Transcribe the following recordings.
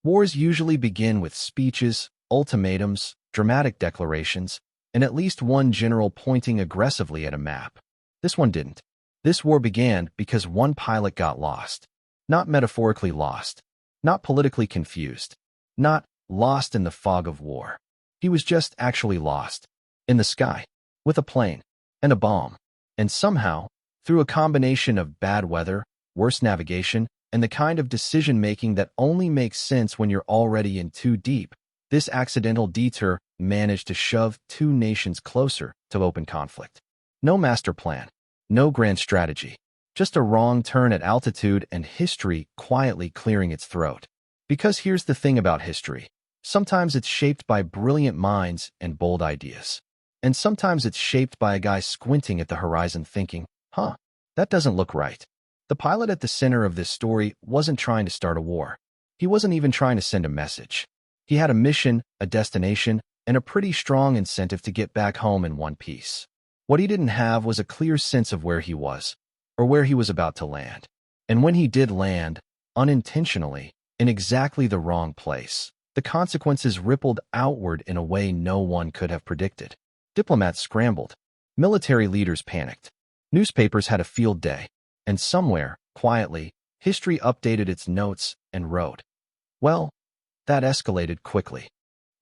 Wars usually begin with speeches, ultimatums, dramatic declarations, and at least one general pointing aggressively at a map. This one didn't. This war began because one pilot got lost. Not metaphorically lost. Not politically confused. Not lost in the fog of war. He was just actually lost. In the sky. With a plane. And a bomb. And somehow, through a combination of bad weather, worse navigation, and the kind of decision-making that only makes sense when you're already in too deep, this accidental detour managed to shove two nations closer to open conflict. No master plan. No grand strategy. Just a wrong turn at altitude and history quietly clearing its throat. Because here's the thing about history. Sometimes it's shaped by brilliant minds and bold ideas. And sometimes it's shaped by a guy squinting at the horizon thinking, that doesn't look right. The pilot at the center of this story wasn't trying to start a war. He wasn't even trying to send a message. He had a mission, a destination, and a pretty strong incentive to get back home in one piece. What he didn't have was a clear sense of where he was, or where he was about to land. And when he did land, unintentionally, in exactly the wrong place, the consequences rippled outward in a way no one could have predicted. Diplomats scrambled. Military leaders panicked. Newspapers had a field day. And somewhere, quietly, history updated its notes and wrote, well, that escalated quickly.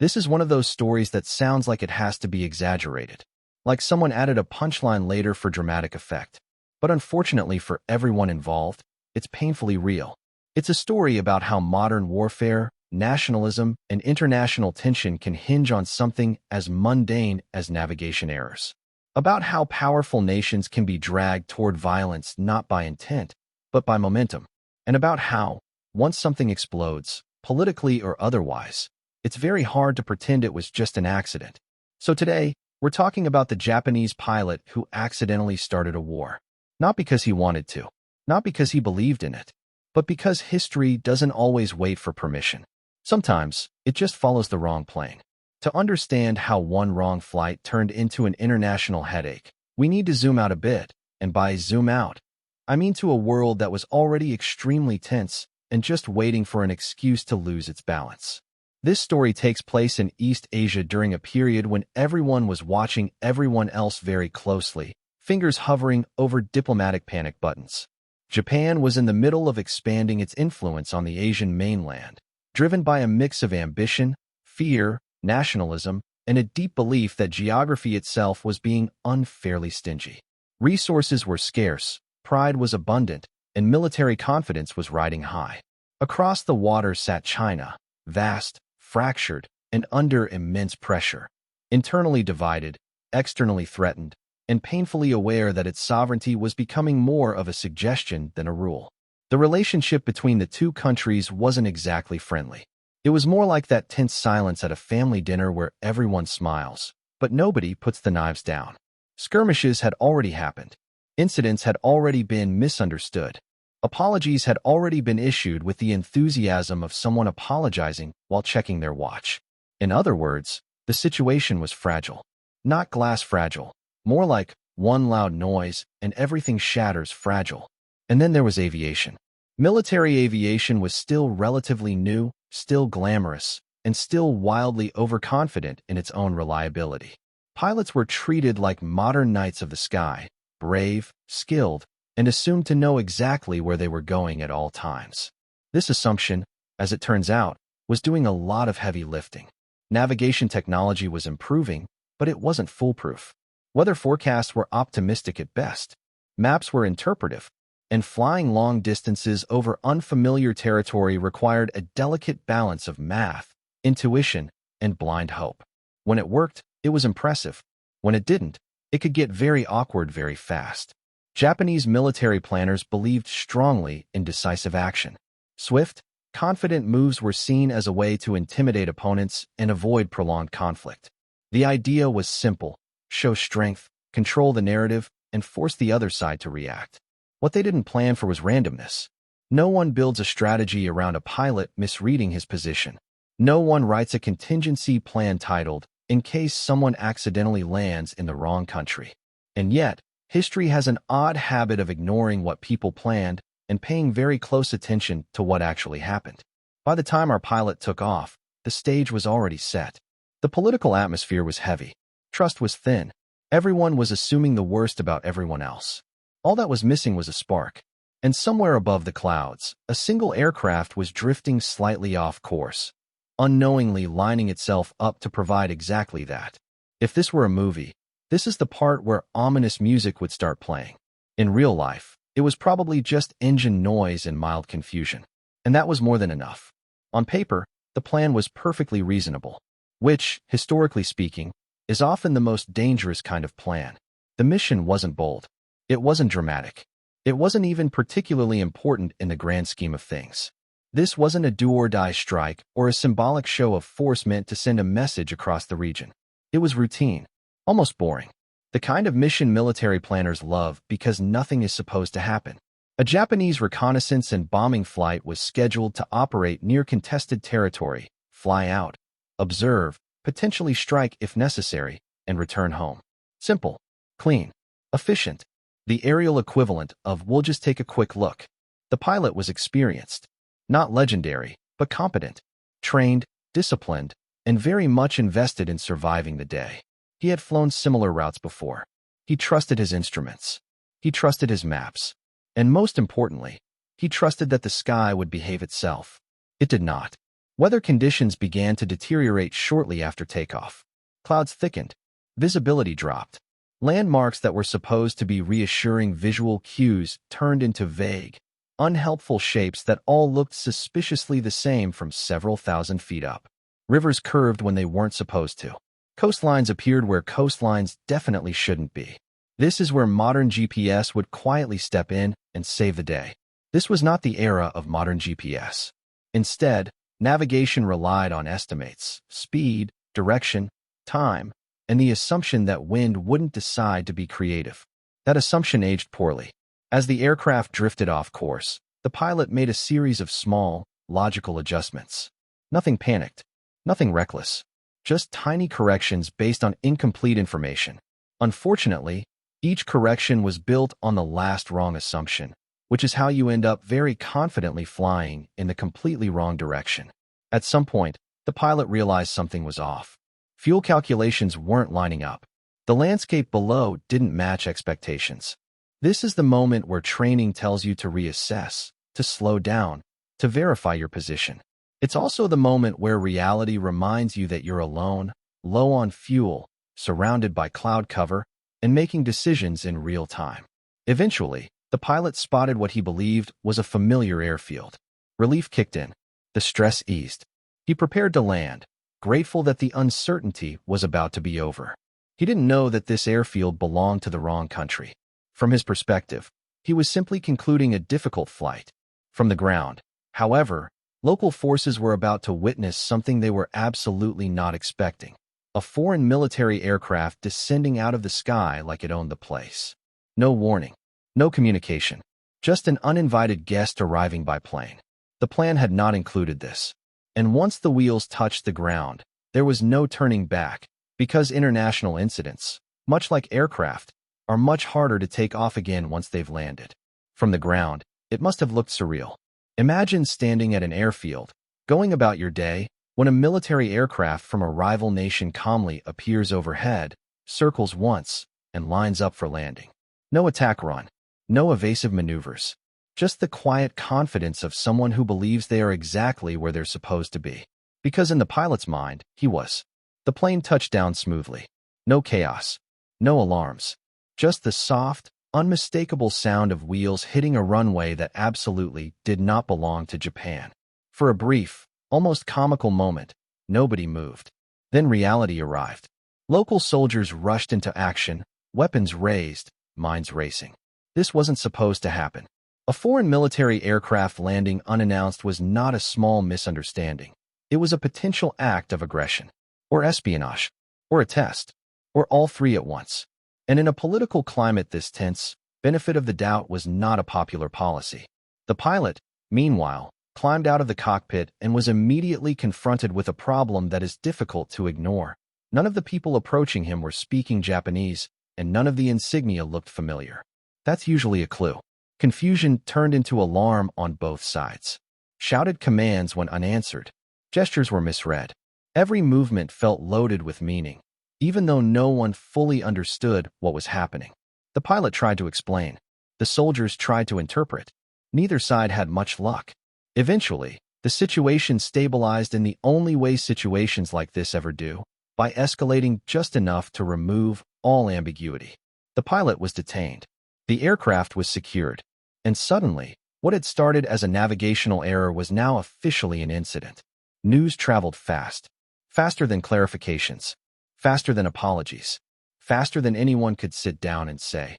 This is one of those stories that sounds like it has to be exaggerated. Like someone added a punchline later for dramatic effect. But unfortunately for everyone involved, it's painfully real. It's a story about how modern warfare, nationalism, and international tension can hinge on something as mundane as navigation errors. About how powerful nations can be dragged toward violence not by intent, but by momentum. And about how, once something explodes, politically or otherwise, it's very hard to pretend it was just an accident. So today, we're talking about the Japanese pilot who accidentally started a war. Not because he wanted to, not because he believed in it, but because history doesn't always wait for permission. Sometimes, it just follows the wrong plane. To understand how one wrong flight turned into an international headache, we need to zoom out a bit, and by zoom out, I mean to a world that was already extremely tense and just waiting for an excuse to lose its balance. This story takes place in East Asia during a period when everyone was watching everyone else very closely, fingers hovering over diplomatic panic buttons. Japan was in the middle of expanding its influence on the Asian mainland, driven by a mix of ambition, fear, nationalism, and a deep belief that geography itself was being unfairly stingy. Resources were scarce, pride was abundant, and military confidence was riding high. Across the water sat China, vast, fractured, and under immense pressure. Internally divided, externally threatened, and painfully aware that its sovereignty was becoming more of a suggestion than a rule. The relationship between the two countries wasn't exactly friendly. It was more like that tense silence at a family dinner where everyone smiles, but nobody puts the knives down. Skirmishes had already happened. Incidents had already been misunderstood. Apologies had already been issued with the enthusiasm of someone apologizing while checking their watch. In other words, the situation was fragile. Not glass fragile, more like one loud noise and everything shatters fragile. And then there was aviation. Military aviation was still relatively new, still glamorous, and still wildly overconfident in its own reliability. Pilots were treated like modern knights of the sky, brave, skilled, and assumed to know exactly where they were going at all times. This assumption, as it turns out, was doing a lot of heavy lifting. Navigation technology was improving, but it wasn't foolproof. Weather forecasts were optimistic at best. Maps were interpretive, and flying long distances over unfamiliar territory required a delicate balance of math, intuition, and blind hope. When it worked, it was impressive. When it didn't, it could get very awkward very fast. Japanese military planners believed strongly in decisive action. Swift, confident moves were seen as a way to intimidate opponents and avoid prolonged conflict. The idea was simple: show strength, control the narrative, and force the other side to react. What they didn't plan for was randomness. No one builds a strategy around a pilot misreading his position. No one writes a contingency plan titled, "In case someone accidentally lands in the wrong country." And yet, history has an odd habit of ignoring what people planned and paying very close attention to what actually happened. By the time our pilot took off, the stage was already set. The political atmosphere was heavy. Trust was thin. Everyone was assuming the worst about everyone else. All that was missing was a spark. And somewhere above the clouds, a single aircraft was drifting slightly off course, unknowingly lining itself up to provide exactly that. If this were a movie, this is the part where ominous music would start playing. In real life, it was probably just engine noise and mild confusion. And that was more than enough. On paper, the plan was perfectly reasonable, which, historically speaking, is often the most dangerous kind of plan. The mission wasn't bold. It wasn't dramatic. It wasn't even particularly important in the grand scheme of things. This wasn't a do-or-die strike or a symbolic show of force meant to send a message across the region. It was routine, almost boring. The kind of mission military planners love because nothing is supposed to happen. A Japanese reconnaissance and bombing flight was scheduled to operate near contested territory, fly out, observe, potentially strike if necessary, and return home. Simple, clean, efficient. The aerial equivalent of "we'll just take a quick look." The pilot was experienced, not legendary, but competent, trained, disciplined, and very much invested in surviving the day. He had flown similar routes before. He trusted his instruments. He trusted his maps. And most importantly, he trusted that the sky would behave itself. It did not. Weather conditions began to deteriorate shortly after takeoff. Clouds thickened. Visibility dropped. Landmarks that were supposed to be reassuring visual cues turned into vague, unhelpful shapes that all looked suspiciously the same from several thousand feet up. Rivers curved when they weren't supposed to. Coastlines appeared where coastlines definitely shouldn't be. This is where modern GPS would quietly step in and save the day. This was not the era of modern GPS. Instead, navigation relied on estimates, speed, direction, time, and the assumption that wind wouldn't decide to be creative. That assumption aged poorly. As the aircraft drifted off course, the pilot made a series of small, logical adjustments. Nothing panicked, nothing reckless, just tiny corrections based on incomplete information. Unfortunately, each correction was built on the last wrong assumption, which is how you end up very confidently flying in the completely wrong direction. At some point, the pilot realized something was off. Fuel calculations weren't lining up. The landscape below didn't match expectations. This is the moment where training tells you to reassess, to slow down, to verify your position. It's also the moment where reality reminds you that you're alone, low on fuel, surrounded by cloud cover, and making decisions in real time. Eventually, the pilot spotted what he believed was a familiar airfield. Relief kicked in. The stress eased. He prepared to land, grateful that the uncertainty was about to be over. He didn't know that this airfield belonged to the wrong country. From his perspective, he was simply concluding a difficult flight. From the ground, however, local forces were about to witness something they were absolutely not expecting. A foreign military aircraft descending out of the sky like it owned the place. No warning, no communication, just an uninvited guest arriving by plane. The plan had not included this. And once the wheels touched the ground, there was no turning back, because international incidents, much like aircraft, are much harder to take off again once they've landed. From the ground, it must have looked surreal. Imagine standing at an airfield, going about your day, when a military aircraft from a rival nation calmly appears overhead, circles once, and lines up for landing. No attack run, no evasive maneuvers, just the quiet confidence of someone who believes they are exactly where they're supposed to be. Because in the pilot's mind, he was. The plane touched down smoothly. No chaos, no alarms, just the soft, unmistakable sound of wheels hitting a runway that absolutely did not belong to Japan. For a brief, almost comical moment, nobody moved. Then reality arrived. Local soldiers rushed into action, weapons raised, minds racing. This wasn't supposed to happen. A foreign military aircraft landing unannounced was not a small misunderstanding. It was a potential act of aggression, or espionage, or a test, or all three at once. And in a political climate this tense, benefit of the doubt was not a popular policy. The pilot, meanwhile, climbed out of the cockpit and was immediately confronted with a problem that is difficult to ignore. None of the people approaching him were speaking Japanese, and none of the insignia looked familiar. That's usually a clue. Confusion turned into alarm on both sides. shouted commands went unanswered. Gestures were misread. Every movement felt loaded with meaning, even though no one fully understood what was happening. The pilot tried to explain. The soldiers tried to interpret. Neither side had much luck. Eventually, the situation stabilized in the only way situations like this ever do, by escalating just enough to remove all ambiguity. The pilot was detained. The aircraft was secured. And suddenly, what had started as a navigational error was now officially an incident. News traveled fast. Faster than clarifications. Faster than apologies. Faster than anyone could sit down and say,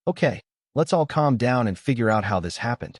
"Okay, let's all calm down and figure out how this happened."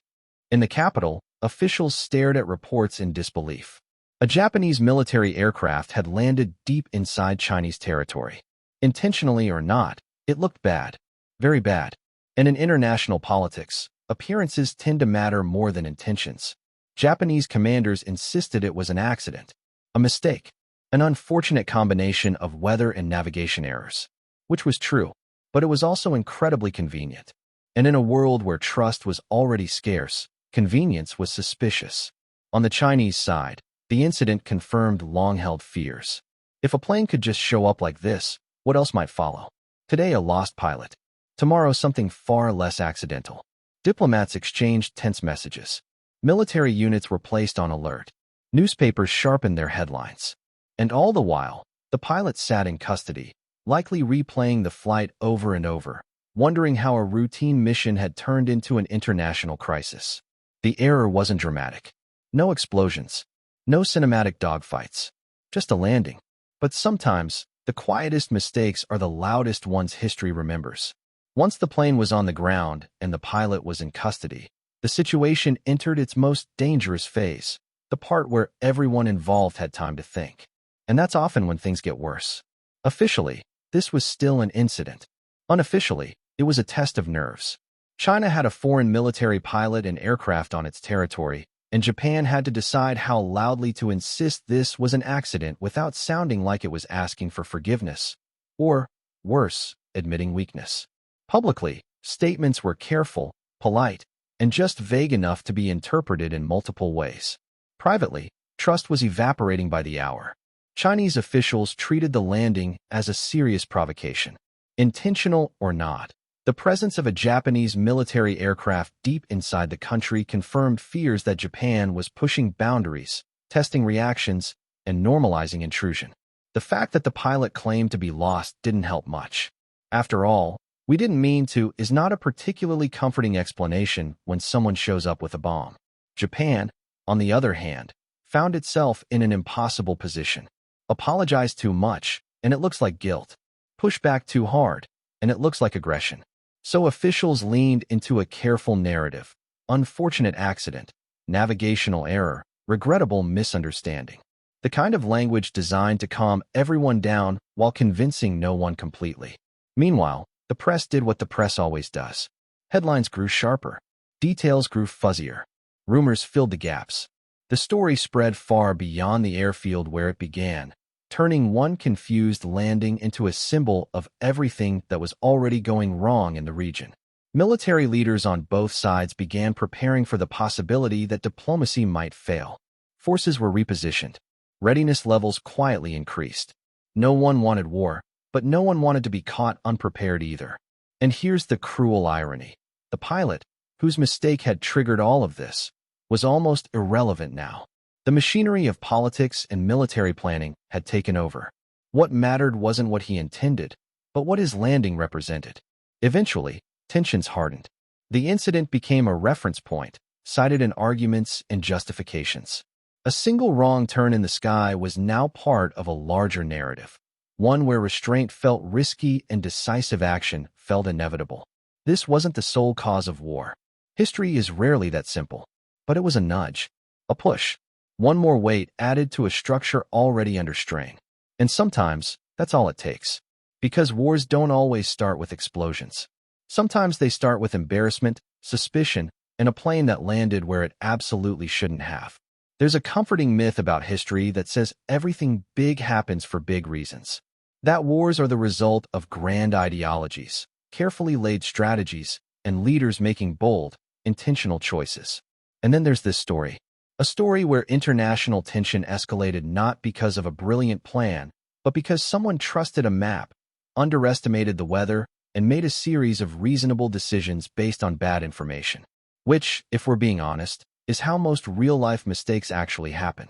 In the capital, officials stared at reports in disbelief. A Japanese military aircraft had landed deep inside Chinese territory. Intentionally or not, it looked bad. Very bad. And in international politics, appearances tend to matter more than intentions. Japanese commanders insisted it was an accident, a mistake, an unfortunate combination of weather and navigation errors. Which was true, but it was also incredibly convenient. And in a world where trust was already scarce, convenience was suspicious. On the Chinese side, the incident confirmed long-held fears. If a plane could just show up like this, what else might follow? Today, a lost pilot. Tomorrow, something far less accidental. Diplomats exchanged tense messages. Military units were placed on alert. Newspapers sharpened their headlines. And all the while, the pilot sat in custody, likely replaying the flight over and over, wondering how a routine mission had turned into an international crisis. The error wasn't dramatic. No explosions. No cinematic dogfights. Just a landing. But sometimes, the quietest mistakes are the loudest ones history remembers. Once the plane was on the ground and the pilot was in custody, the situation entered its most dangerous phase, the part where everyone involved had time to think. And that's often when things get worse. Officially, this was still an incident. Unofficially, it was a test of nerves. China had a foreign military pilot and aircraft on its territory, and Japan had to decide how loudly to insist this was an accident without sounding like it was asking for forgiveness, or, worse, admitting weakness. Publicly, statements were careful, polite, and just vague enough to be interpreted in multiple ways. Privately, trust was evaporating by the hour. Chinese officials treated the landing as a serious provocation. Intentional or not, the presence of a Japanese military aircraft deep inside the country confirmed fears that Japan was pushing boundaries, testing reactions, and normalizing intrusion. The fact that the pilot claimed to be lost didn't help much. After all, "we didn't mean to" is not a particularly comforting explanation when someone shows up with a bomb. Japan, on the other hand, found itself in an impossible position. Apologize too much, and it looks like guilt. Push back too hard, and it looks like aggression. So officials leaned into a careful narrative: unfortunate accident, navigational error, regrettable misunderstanding. The kind of language designed to calm everyone down while convincing no one completely. Meanwhile, the press did what the press always does. Headlines grew sharper. Details grew fuzzier. Rumors filled the gaps. The story spread far beyond the airfield where it began, turning one confused landing into a symbol of everything that was already going wrong in the region. Military leaders on both sides began preparing for the possibility that diplomacy might fail. Forces were repositioned. Readiness levels quietly increased. No one wanted war, but no one wanted to be caught unprepared either. And here's the cruel irony. The pilot, whose mistake had triggered all of this, was almost irrelevant now. The machinery of politics and military planning had taken over. What mattered wasn't what he intended, but what his landing represented. Eventually, tensions hardened. The incident became a reference point, cited in arguments and justifications. A single wrong turn in the sky was now part of a larger narrative, one where restraint felt risky and decisive action felt inevitable. This wasn't the sole cause of war. History is rarely that simple, but it was a nudge, a push. One more weight added to a structure already under strain. And sometimes, that's all it takes. Because wars don't always start with explosions. Sometimes they start with embarrassment, suspicion, and a plane that landed where it absolutely shouldn't have. There's a comforting myth about history that says everything big happens for big reasons. That wars are the result of grand ideologies, carefully laid strategies, and leaders making bold, intentional choices. And then there's this story. A story where international tension escalated not because of a brilliant plan, but because someone trusted a map, underestimated the weather, and made a series of reasonable decisions based on bad information. Which, if we're being honest, is how most real-life mistakes actually happen.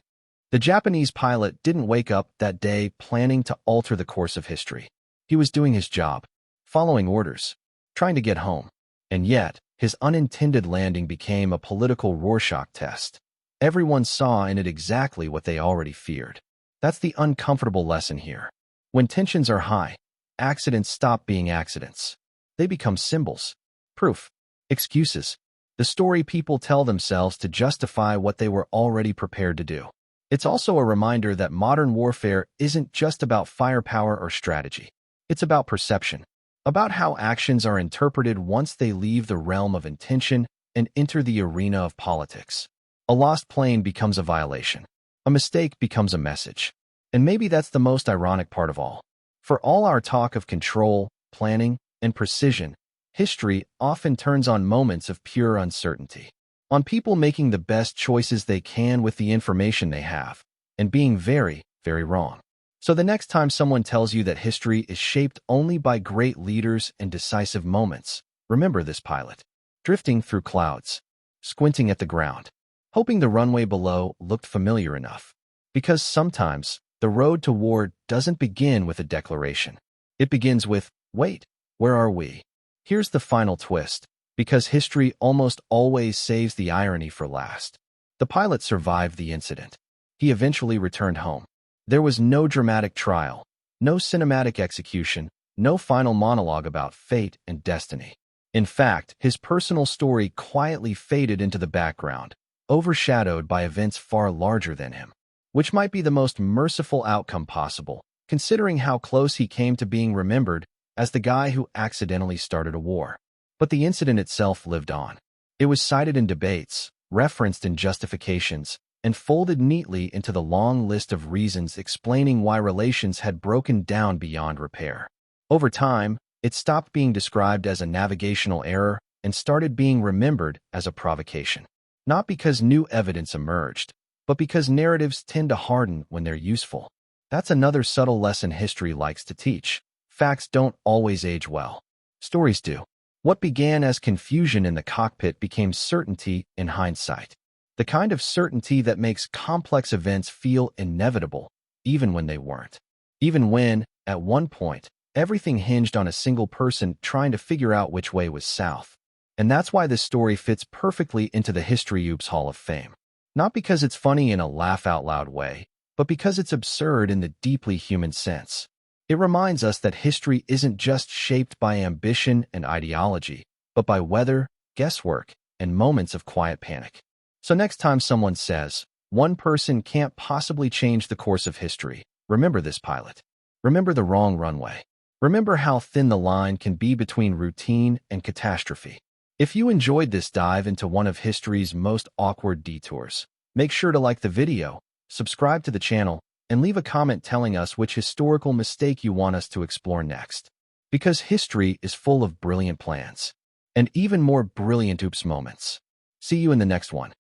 The Japanese pilot didn't wake up that day planning to alter the course of history. He was doing his job, following orders, trying to get home. And yet, his unintended landing became a political Rorschach test. Everyone saw in it exactly what they already feared. That's the uncomfortable lesson here. When tensions are high, accidents stop being accidents. They become symbols, proof, excuses, the story people tell themselves to justify what they were already prepared to do. It's also a reminder that modern warfare isn't just about firepower or strategy. It's about perception, about how actions are interpreted once they leave the realm of intention and enter the arena of politics. A lost plane becomes a violation. A mistake becomes a message. And maybe that's the most ironic part of all. For all our talk of control, planning, and precision, history often turns on moments of pure uncertainty. On people making the best choices they can with the information they have, and being very, very wrong. So the next time someone tells you that history is shaped only by great leaders and decisive moments, remember this pilot, drifting through clouds, squinting at the ground, hoping the runway below looked familiar enough. Because sometimes, the road to war doesn't begin with a declaration. It begins with, wait, where are we? Here's the final twist. Because history almost always saves the irony for last. The pilot survived the incident. He eventually returned home. There was no dramatic trial, no cinematic execution, no final monologue about fate and destiny. In fact, his personal story quietly faded into the background, overshadowed by events far larger than him. Which might be the most merciful outcome possible, considering how close he came to being remembered as the guy who accidentally started a war. But the incident itself lived on. It was cited in debates, referenced in justifications, and folded neatly into the long list of reasons explaining why relations had broken down beyond repair. Over time, it stopped being described as a navigational error and started being remembered as a provocation. Not because new evidence emerged, but because narratives tend to harden when they're useful. That's another subtle lesson history likes to teach. Facts don't always age well. Stories do. What began as confusion in the cockpit became certainty in hindsight. The kind of certainty that makes complex events feel inevitable, even when they weren't. Even when, at one point, everything hinged on a single person trying to figure out which way was south. And that's why this story fits perfectly into the History Oops Hall of Fame. Not because it's funny in a laugh-out-loud way, but because it's absurd in the deeply human sense. It reminds us that history isn't just shaped by ambition and ideology, but by weather, guesswork, and moments of quiet panic. So next time someone says, one person can't possibly change the course of history, remember this pilot. Remember the wrong runway. Remember how thin the line can be between routine and catastrophe. If you enjoyed this dive into one of history's most awkward detours, make sure to like the video, subscribe to the channel, and leave a comment telling us which historical mistake you want us to explore next. Because history is full of brilliant plans, and even more brilliant oops moments. See you in the next one.